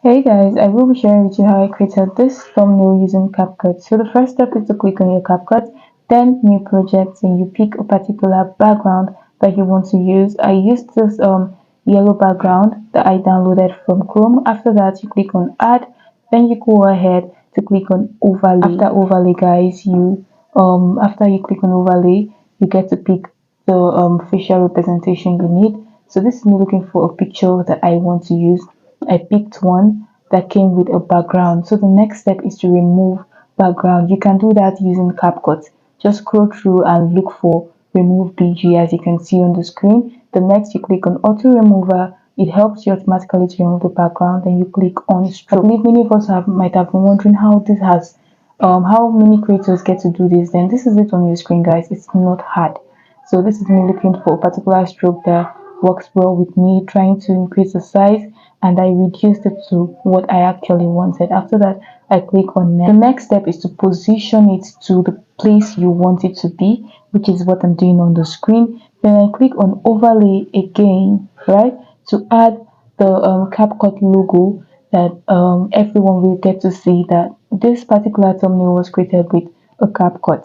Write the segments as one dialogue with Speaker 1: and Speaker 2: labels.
Speaker 1: Hey guys, I will be sharing with you how I created this thumbnail using CapCut. So the first step is to click on your CapCut, then new projects, and you pick a particular background that you want to use. I used this yellow background that I downloaded from Chrome. After that, you click on add, then you go ahead to click on overlay. After overlay, guys, you after you click on overlay, you get to pick the facial representation you need. So this is me looking for a picture that I want to use. I picked one that came with a background. So the next step is to remove background. You can do that using CapCut. Just scroll through and look for remove BG as you can see on the screen. The next you click on auto remover. It helps you automatically to remove the background. Then you click on stroke. I believe many of us might have been wondering how this has how many creators get to do this. Then this is it on your screen, guys. It's not hard. So this is me looking for a particular stroke that works well with me, trying to increase the size, and I reduced it to what I actually wanted. After that, I click on next. The next step is to position it to the place you want it to be, which is what I'm doing on the screen. Then I click on overlay again, right, to add the CapCut logo that everyone will get to see that this particular thumbnail was created with a CapCut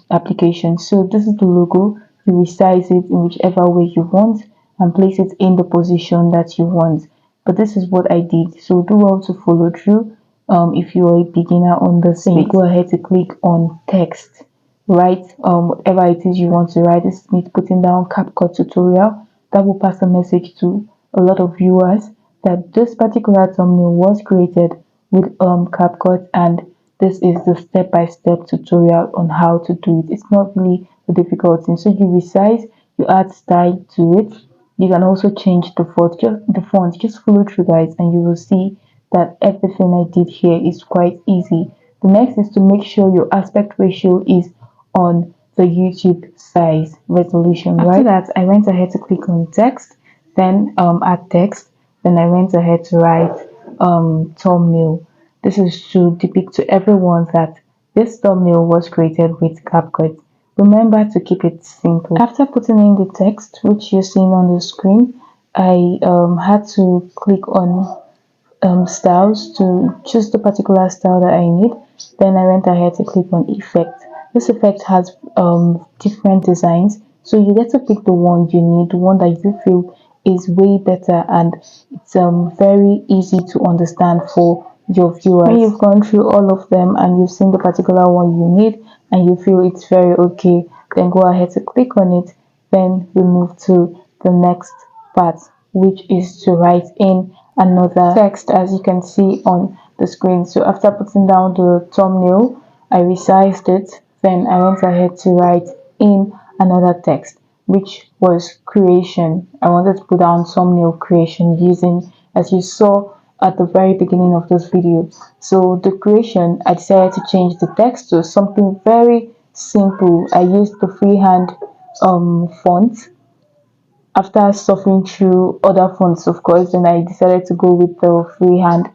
Speaker 1: application. So this is the logo. You resize it in whichever way you want and place it in the position that you want. But this is what I did. So do well to follow through. If you are a beginner on the scene, go ahead to click on text. Write whatever it is you want to write. This is me putting down CapCut tutorial. That will pass a message to a lot of viewers that this particular thumbnail was created with CapCut, and this is the step-by-step tutorial on how to do it. It's not really a difficult thing. So you resize, you add style to it. You can also change the font. Just follow through, guys, and you will see that everything I did here is quite easy. The next is to make sure your aspect ratio is on the YouTube size resolution. After that, I went ahead to click on text, then add text. Then I went ahead to write thumbnail. This is to depict to everyone that this thumbnail was created with CapCut. Remember to keep it simple. After putting in the text, which you're seeing on the screen, I had to click on styles to choose the particular style that I need. Then I went ahead to click on effect. This effect has different designs, so you get to pick the one you need, the one that you feel is way better, and it's very easy to understand for your viewers. When you've gone through all of them and you've seen the particular one you need and you feel it's very okay, then go ahead to click on it. Then we move to the next part, which is to write in another text, as you can see on the screen. So after putting down the thumbnail, I resized it. Then I went ahead to write in another text, which was creation. I wanted to put down thumbnail creation using, as you saw at the very beginning of this video. So the creation, I decided to change the text to something very simple. I used the freehand font. After surfing through other fonts, of course, then I decided to go with the freehand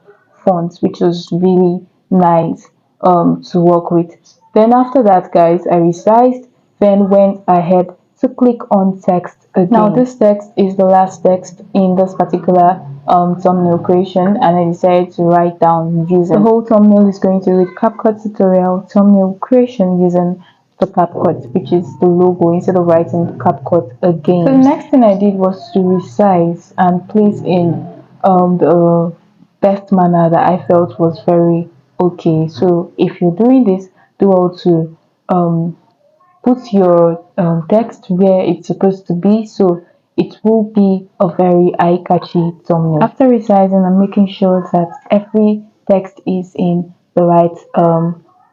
Speaker 1: font, which was really nice to work with. Then after that, guys, I resized, then went ahead to click on text again. Now this text is the last text in this particular thumbnail creation, and I decided to write down using the whole thumbnail is going to read CapCut tutorial thumbnail creation using the CapCut, which is the logo, instead of writing CapCut again. So the next thing I did was to resize and place in the best manner that I felt was very okay. So if you're doing this, do all to put your text where it's supposed to be, so it will be a very eye-catchy thumbnail. After resizing and making sure that every text is in the right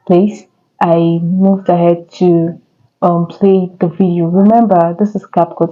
Speaker 1: place, I moved ahead to play the video. Remember, this is CapCut.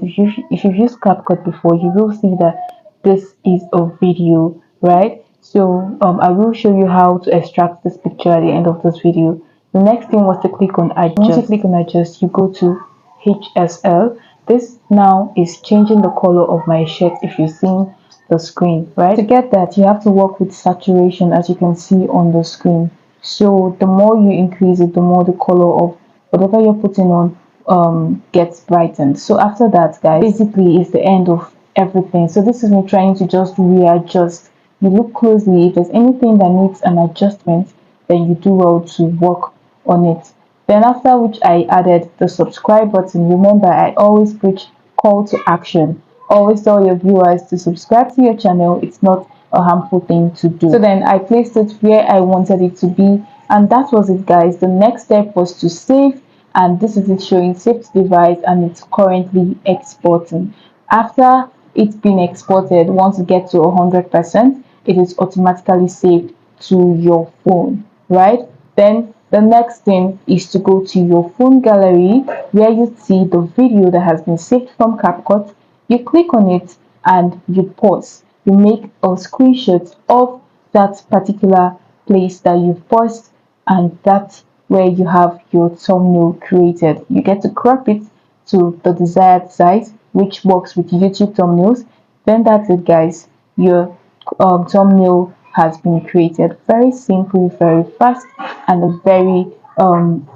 Speaker 1: If you've used CapCut before, you will see that this is a video, right? So I will show you how to extract this picture at the end of this video. The next thing was to click on adjust. Once you click on adjust, you go to HSL. This now is changing the color of my shirt if you've seen the screen, right? To get that, you have to work with saturation, as you can see on the screen. So the more you increase it, the more the color of whatever you're putting on gets brightened. So after that, guys, basically is the end of everything. So this is me trying to just readjust you look closely. If there's anything that needs an adjustment, then you do well to work on it. Then after which I added the subscribe button. Remember, I always preach call to action. Always tell your viewers to subscribe to your channel. It's not a harmful thing to do. So then I placed it where I wanted it to be, and that was it, guys. The next step was to save, and this is it showing saved device, and it's currently exporting. After it's been exported, once it gets to 100%, it is automatically saved to your phone, right? Then the next thing is to go to your phone gallery where you see the video that has been saved from CapCut. You click on it and you pause. You make a screenshot of that particular place that you've paused, and that's where you have your thumbnail created. You get to crop it to the desired size, which works with YouTube thumbnails. Then that's it, guys. Your thumbnail has been created. Very simple, very fast, and a very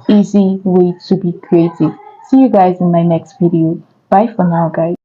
Speaker 1: easy way to be creative. See you guys in my next video. Bye for now, guys.